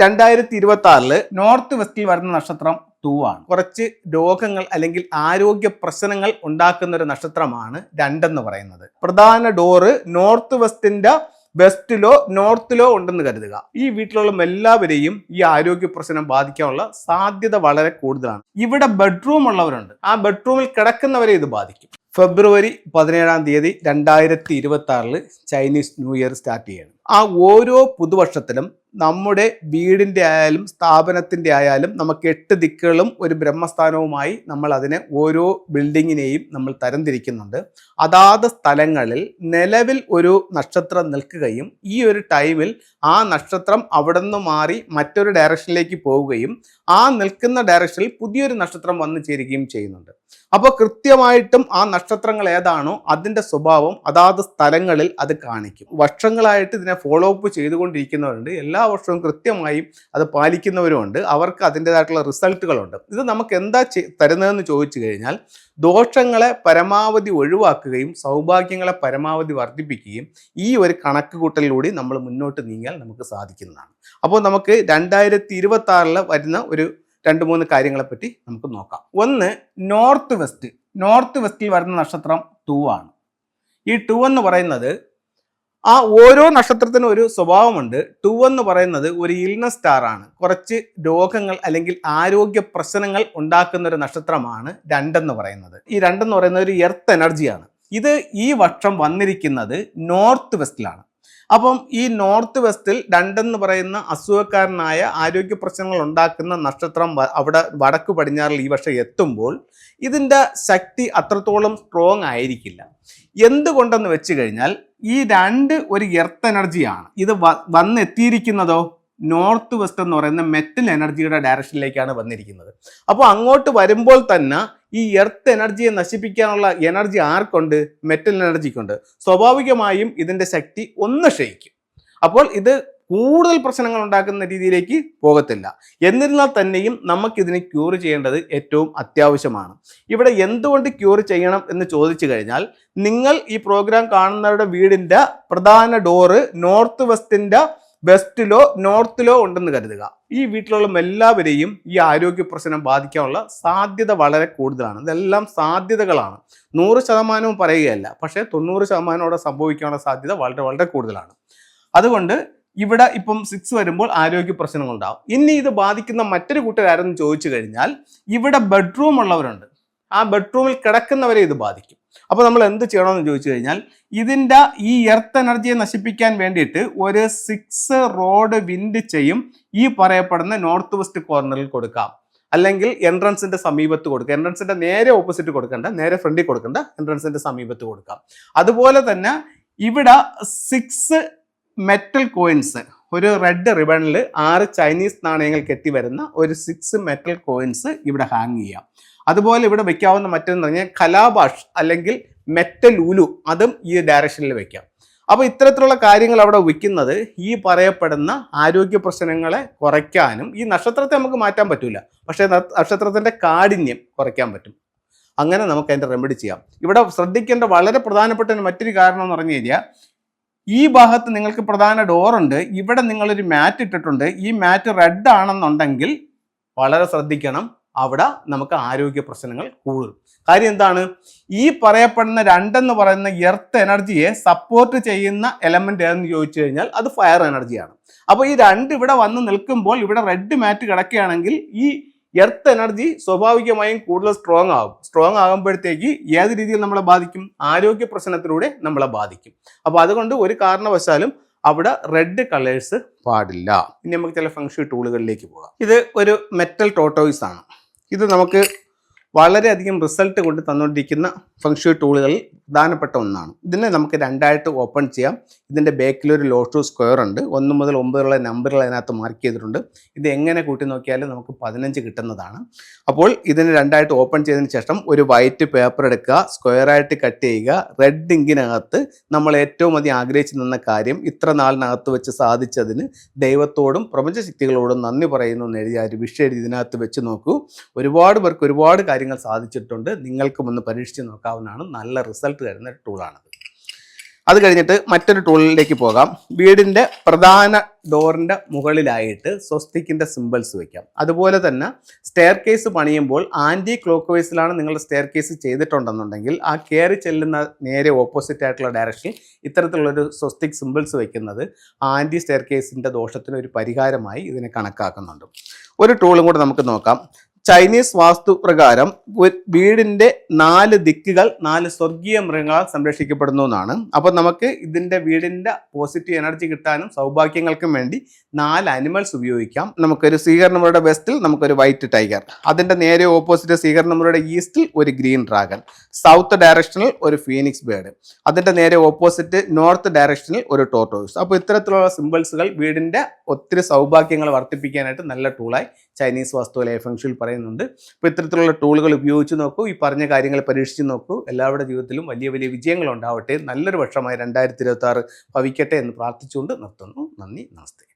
2026 north വെസ്റ്റിൽ വരുന്ന നക്ഷത്രം 2 ആണ്. കുറച്ച് രോഗങ്ങൾ അല്ലെങ്കിൽ ആരോഗ്യ പ്രശ്നങ്ങൾ ഉണ്ടാക്കുന്ന ഒരു നക്ഷത്രമാണ് 2 എന്ന് പറയുന്നത്. പ്രധാന ഡോറ് നോർത്ത് വെസ്റ്റിന്റെ വെസ്റ്റിലോ നോർത്തിലോ ഉണ്ടെന്ന് കരുതുക. ഈ വീട്ടിലുള്ള എല്ലാവരെയും ഈ ആരോഗ്യ പ്രശ്നം ബാധിക്കാനുള്ള സാധ്യത വളരെ കൂടുതലാണ്. ഇവിടെ ബെഡ്റൂം ഉള്ളവരുണ്ട്, ആ ബെഡ്റൂമിൽ കിടക്കുന്നവരെ ഇത് ബാധിക്കും. ഫെബ്രുവരി 17 2026 ചൈനീസ് ന്യൂ ഇയർ സ്റ്റാർട്ട് ചെയ്യണം. ആ ഓരോ പുതുവർഷത്തിലും നമ്മുടെ വീടിൻ്റെ ആയാലും സ്ഥാപനത്തിൻ്റെ ആയാലും നമുക്ക് 8 ദിക്കുകളും ഒരു ബ്രഹ്മസ്ഥാനവുമായി നമ്മൾ അതിനെ ഓരോ ബിൽഡിങ്ങിനെയും നമ്മൾ തരംതിരിക്കുന്നുണ്ട്. അതാത് സ്ഥലങ്ങളിൽ നിലവിൽ ഒരു നക്ഷത്രം നിൽക്കുകയും ഈ ഒരു ടൈമിൽ ആ നക്ഷത്രം അവിടെ നിന്ന് മാറി മറ്റൊരു ഡയറക്ഷനിലേക്ക് പോവുകയും ആ നിൽക്കുന്ന ഡയറക്ഷനിൽ പുതിയൊരു നക്ഷത്രം വന്നു ചേരുകയും ചെയ്യുന്നുണ്ട്. അപ്പോൾ കൃത്യമായിട്ടും ആ നക്ഷത്രങ്ങൾ ഏതാണോ അതിൻ്റെ സ്വഭാവം അതാത് സ്ഥലങ്ങളിൽ അത് കാണിക്കും. വർഷങ്ങളായിട്ട് ഇതിനെ ഫോളോ അപ്പ് ചെയ്തുകൊണ്ടിരിക്കുന്നവരുണ്ട്, എല്ലാ വർഷവും കൃത്യമായും അത് പാലിക്കുന്നവരുമുണ്ട്. അവർക്ക് അതിൻ്റെതായിട്ടുള്ള റിസൾട്ടുകളുണ്ട്. ഇത് നമുക്ക് എന്താ തരുന്നതെന്ന് ചോദിച്ചു കഴിഞ്ഞാൽ ദോഷങ്ങളെ പരമാവധി ഒഴിവാക്കുകയും സൗഭാഗ്യങ്ങളെ പരമാവധി വർദ്ധിപ്പിക്കുകയും ഈ ഒരു കണക്ക് കൂട്ടലിലൂടെ നമ്മൾ മുന്നോട്ട് നീങ്ങാൻ നമുക്ക് സാധിക്കുന്നതാണ്. അപ്പോൾ നമുക്ക് 2026 വരുന്ന ഒരു 2-3 കാര്യങ്ങളെപ്പറ്റി നമുക്ക് നോക്കാം. ഒന്ന്, നോർത്ത് വെസ്റ്റിൽ വരുന്ന നക്ഷത്രം 2 ആണ്. ഈ 2 എന്ന് പറയുന്നത് ആ ഓരോ നക്ഷത്രത്തിനും ഒരു സ്വഭാവമുണ്ട്. 2 എന്ന് പറയുന്നത് ഒരു ഇൽനസ് സ്റ്റാർ ആണ്. കുറച്ച് രോഗങ്ങൾ അല്ലെങ്കിൽ ആരോഗ്യ പ്രശ്നങ്ങൾ ഉണ്ടാക്കുന്ന ഒരു നക്ഷത്രമാണ് 2 എന്ന് പറയുന്നത്. ഈ 2 എന്ന് പറയുന്നത് ഒരു എർത്ത് എനർജിയാണ്. ഇത് ഈ വർഷം വന്നിരിക്കുന്നത് നോർത്ത് വെസ്റ്റിലാണ്. അപ്പം ഈ നോർത്ത് വെസ്റ്റിൽ 2 എന്ന് പറയുന്ന അസുഖക്കാരനായ ആരോഗ്യ പ്രശ്നങ്ങൾ ഉണ്ടാക്കുന്ന നക്ഷത്രം അവിടെ വടക്ക് പടിഞ്ഞാറിൽ ഈ വർഷം എത്തുമ്പോൾ ഇതിൻ്റെ ശക്തി അത്രത്തോളം സ്ട്രോങ് ആയിരിക്കില്ല. എന്തുകൊണ്ടെന്ന് വെച്ച് കഴിഞ്ഞാൽ ഈ 2 ഒരു എർത്ത് എനർജിയാണ്. ഇത് വന്നെത്തിയിരിക്കുന്നതോ നോർത്ത് വെസ്റ്റ് എന്ന് പറയുന്ന മെറ്റൽ എനർജിയുടെ ഡയറക്ഷനിലേക്കാണ് വന്നിരിക്കുന്നത്. അപ്പോൾ അങ്ങോട്ട് വരുമ്പോൾ തന്നെ ഈ എർത്ത് എനർജിയെ നശിപ്പിക്കാനുള്ള എനർജി ആർക്കുണ്ട്? മെറ്റൽ എനർജിക്കുണ്ട്. സ്വാഭാവികമായും ഇതിൻ്റെ ശക്തി ഒന്ന് ക്ഷയിക്കും. അപ്പോൾ ഇത് കൂടുതൽ പ്രശ്നങ്ങൾ ഉണ്ടാക്കുന്ന രീതിയിലേക്ക് പോകത്തില്ല. എന്നിരുന്നാൽ തന്നെയും നമുക്കിതിനെ ക്യൂർ ചെയ്യേണ്ടത് ഏറ്റവും അത്യാവശ്യമാണ്. ഇവിടെ എന്തുകൊണ്ട് ക്യൂർ ചെയ്യണം എന്ന് ചോദിച്ചു കഴിഞ്ഞാൽ, നിങ്ങൾ ഈ പ്രോഗ്രാം കാണുന്നവരുടെ വീടിൻ്റെ പ്രധാന ഡോറ് നോർത്ത് വെസ്റ്റിൻ്റെ വെസ്റ്റിലോ നോർത്തിലോ ഉണ്ടെന്ന് കരുതുക. ഈ വീട്ടിലുള്ള എല്ലാവരെയും ഈ ആരോഗ്യ പ്രശ്നം ബാധിക്കാനുള്ള സാധ്യത വളരെ കൂടുതലാണ്. ഇതെല്ലാം സാധ്യതകളാണ്, 100% പറയുകയല്ല. പക്ഷേ 90% അവിടെ സംഭവിക്കാനുള്ള സാധ്യത വളരെ വളരെ കൂടുതലാണ്. അതുകൊണ്ട് ഇവിടെ ഇപ്പം 6 വരുമ്പോൾ ആരോഗ്യ പ്രശ്നങ്ങൾ ഉണ്ടാവും. ഇനി ഇത് ബാധിക്കുന്ന മറ്റൊരു കൂട്ടരാരെന്ന് ചോദിച്ചു കഴിഞ്ഞാൽ, ഇവിടെ ബെഡ്റൂം ഉള്ളവരുണ്ട്, ആ ബെഡ്റൂമിൽ കിടക്കുന്നവരെ ഇത് ബാധിക്കും. അപ്പോൾ നമ്മൾ എന്ത് ചെയ്യണമെന്ന് ചോദിച്ചു കഴിഞ്ഞാൽ, ഇതിൻ്റെ ഈ എർത്ത് എനർജിയെ നശിപ്പിക്കാൻ വേണ്ടിയിട്ട് ഒരു 6 റോഡ് വിൻഡ് ചെയ്യും ഈ പറയപ്പെടുന്ന നോർത്ത് വെസ്റ്റ് കോർണറിൽ കൊടുക്കാം. അല്ലെങ്കിൽ എൻട്രൻസിന്റെ സമീപത്ത് കൊടുക്കുക. എൻട്രൻസിന്റെ നേരെ ഓപ്പോസിറ്റ് കൊടുക്കണ്ട, നേരെ ഫ്രണ്ടിൽ കൊടുക്കണ്ട, എൻട്രൻസിന്റെ സമീപത്ത് കൊടുക്കാം. അതുപോലെ തന്നെ ഇവിടെ 6 മെറ്റൽ കോയിൻസ്, ഒരു റെഡ് റിബണിൽ 6 ചൈനീസ് നാണയങ്ങൾ കെട്ടി വരുന്ന ഒരു 6 മെറ്റൽ കോയിൻസ് ഇവിടെ ഹാങ് ചെയ്യാം. അതുപോലെ ഇവിടെ വെക്കാവുന്ന മറ്റൊന്ന് പറഞ്ഞാൽ കലാബാഷ് അല്ലെങ്കിൽ മെറ്റൽ ഉലു, അതും ഈ ഡയറക്ഷനിൽ വെക്കാം. അപ്പോൾ ഇത്തരത്തിലുള്ള കാര്യങ്ങൾ അവിടെ വെക്കുന്നത് ഈ പറയപ്പെടുന്ന ആരോഗ്യ പ്രശ്നങ്ങളെ കുറയ്ക്കാനും, ഈ നക്ഷത്രത്തെ നമുക്ക് മാറ്റാൻ പറ്റില്ല, പക്ഷേ നക്ഷത്രത്തിൻ്റെ കാഠിന്യം കുറയ്ക്കാൻ പറ്റും. അങ്ങനെ നമുക്ക് അതിൻ്റെ റെമഡി ചെയ്യാം. ഇവിടെ ശ്രദ്ധിക്കേണ്ട വളരെ പ്രധാനപ്പെട്ട മറ്റൊരു കാരണം എന്ന് പറഞ്ഞു കഴിഞ്ഞാൽ, ഈ ഭാഗത്ത് നിങ്ങൾക്ക് പ്രധാന ഡോറുണ്ട്, ഇവിടെ നിങ്ങളൊരു മാറ്റ് ഇട്ടിട്ടുണ്ട്. ഈ മാറ്റ് റെഡ് ആണെന്നുണ്ടെങ്കിൽ വളരെ ശ്രദ്ധിക്കണം, അവിടെ നമുക്ക് ആരോഗ്യ പ്രശ്നങ്ങൾ കൂടും. കാര്യം എന്താണ്? ഈ പറയപ്പെടുന്ന 2 എന്ന് പറയുന്ന എർത്ത് എനർജിയെ സപ്പോർട്ട് ചെയ്യുന്ന എലമെന്റ് ഏതെന്ന് ചോദിച്ചു കഴിഞ്ഞാൽ അത് ഫയർ എനർജിയാണ്. അപ്പോൾ ഈ 2 ഇവിടെ വന്ന് നിൽക്കുമ്പോൾ ഇവിടെ റെഡ് മാറ്റ് കിടക്കുകയാണെങ്കിൽ ഈ എർത്ത് എനർജി സ്വാഭാവികമായും കൂടുതൽ സ്ട്രോങ് ആകും. സ്ട്രോങ് ആകുമ്പോഴത്തേക്ക് ഏത് രീതിയിൽ നമ്മളെ ബാധിക്കും? ആരോഗ്യ പ്രശ്നത്തിലൂടെ നമ്മളെ ബാധിക്കും. അപ്പോൾ അതുകൊണ്ട് ഒരു കാരണവശാലും അവിടെ റെഡ് കളേഴ്സ് പാടില്ല. ഇനി നമുക്ക് ചില ഫംഗ്ഷൻ ടൂളുകളിലേക്ക് പോകാം. ഇത് ഒരു മെറ്റൽ ടോട്ടോയിസ് ആണ്. ഇത് നമുക്ക് വളരെയധികം റിസൾട്ട് കൊണ്ട് തന്നുകൊണ്ടിരിക്കുന്ന ഫംഗ്ഷൻ ടൂളുകളിൽ പ്രധാനപ്പെട്ട ഒന്നാണ്. ഇതിനെ നമുക്ക് 2ആയിട്ട് ഓപ്പൺ ചെയ്യാം. ഇതിൻ്റെ ബാക്കിലൊരു ലോട്ടു സ്ക്വയർ ഉണ്ട്. 1 മുതൽ 9 വരെയുള്ള നമ്പറുകൾ അതിനകത്ത് മാർക്ക് ചെയ്തിട്ടുണ്ട്. ഇത് എങ്ങനെ കൂട്ടി നോക്കിയാലും നമുക്ക് 15 കിട്ടുന്നതാണ്. അപ്പോൾ ഇതിന് 2ആയിട്ട് ഓപ്പൺ ചെയ്തതിന് ശേഷം ഒരു വൈറ്റ് പേപ്പർ എടുക്കുക, സ്ക്വയറായിട്ട് കട്ട് ചെയ്യുക. റെഡ് ഇങ്കിനകത്ത് നമ്മൾ ഏറ്റവും അധികം ആഗ്രഹിച്ചു നിന്ന കാര്യം ഇത്ര നാളിനകത്ത് വെച്ച് സാധിച്ചതിന് ദൈവത്തോടും പ്രപഞ്ചശക്തികളോടും നന്ദി പറയുന്നു എന്ന് എഴുതിയ ഒരു വിഷയം എഴുതി ഇതിനകത്ത് വെച്ച് നോക്കൂ. ഒരുപാട് പേർക്ക് ഒരുപാട് കാര്യങ്ങൾ സാധിച്ചിട്ടുണ്ട്. നിങ്ങൾക്കും ഒന്ന് പരീക്ഷിച്ച് നോക്കാവുന്നതാണ്. നല്ല റിസൾട്ട് തരുന്ന ടൂളാണത്. അത് കഴിഞ്ഞിട്ട് മറ്റൊരു ടൂളിലേക്ക് പോകാം. വീടിന്റെ പ്രധാന ഡോറിന്റെ മുകളിലായിട്ട് സ്വസ്തിക്കിന്റെ സിമ്പിൾസ് വെക്കാം. അതുപോലെ തന്നെ സ്റ്റെയർ കേസ് പണിയുമ്പോൾ ആന്റി ക്ലോക്ക് വൈസിലാണ് നിങ്ങളുടെ സ്റ്റെയർ കേസ് ചെയ്തിട്ടുണ്ടെന്നുണ്ടെങ്കിൽ ആ കയറി ചെല്ലുന്ന നേരെ ഓപ്പോസിറ്റ് ആയിട്ടുള്ള ഡയറക്ഷനിൽ ഇത്തരത്തിലുള്ളൊരു സ്വസ്തിക് സിമ്പിൾസ് വെക്കുന്നത് ആന്റി സ്റ്റെയർ കേസിന്റെ ദോഷത്തിന് ഒരു പരിഹാരമായി ഇതിനെ കണക്കാക്കുന്നുണ്ട്. ഒരു ടൂളും കൂടെ നമുക്ക് നോക്കാം. ചൈനീസ് വാസ്തു പ്രകാരം വീടിന്റെ 4 ദിക്കുകൾ 4 സ്വർഗീയ മൃഗങ്ങളാൽ സംരക്ഷിക്കപ്പെടുന്നു എന്നാണ്. അപ്പൊ നമുക്ക് ഇതിന്റെ വീടിന്റെ പോസിറ്റീവ് എനർജി കിട്ടാനും സൗഭാഗ്യങ്ങൾക്കും വേണ്ടി 4 അനിമൽസ് ഉപയോഗിക്കാം. നമുക്കൊരു സ്വീകരണമുറിയുടെ വെസ്റ്റിൽ നമുക്കൊരു വൈറ്റ് ടൈഗർ, അതിന്റെ നേരെ ഓപ്പോസിറ്റ് സ്വീകരണമുറിയുടെ ഈസ്റ്റിൽ ഒരു ഗ്രീൻ ഡ്രാഗൺ, സൗത്ത് ഡയറക്ഷനിൽ ഒരു ഫീനിക്സ് ബേർഡ്, അതിന്റെ നേരെ ഓപ്പോസിറ്റ് നോർത്ത് ഡയറക്ഷനിൽ ഒരു ടോർട്ടോയ്സ്. അപ്പോൾ ഇത്തരത്തിലുള്ള സിമ്പിൾസുകൾ വീടിന്റെ ഒത്തിരി സൗഭാഗ്യങ്ങൾ വർദ്ധിപ്പിക്കാനായിട്ട് നല്ല ടൂളായി ചൈനീസ് വാസ്തുവിലെ ഫെങ്ഷുയിൽ പറയുന്നുണ്ട്. അപ്പോൾ ഇത്തരത്തിലുള്ള ടൂളുകൾ ഉപയോഗിച്ച് നോക്കൂ, ഈ പറഞ്ഞ കാര്യങ്ങൾ പരീക്ഷിച്ച് നോക്കൂ. എല്ലാവരുടെ ജീവിതത്തിലും വലിയ വലിയ വിജയങ്ങൾ ഉണ്ടാവട്ടെ. നല്ലൊരു വർഷമായി 2026 ഭവിക്കട്ടെ എന്ന് പ്രാർത്ഥിച്ചുകൊണ്ട് നിർത്തുന്നു. നന്ദി, നമസ്തേ.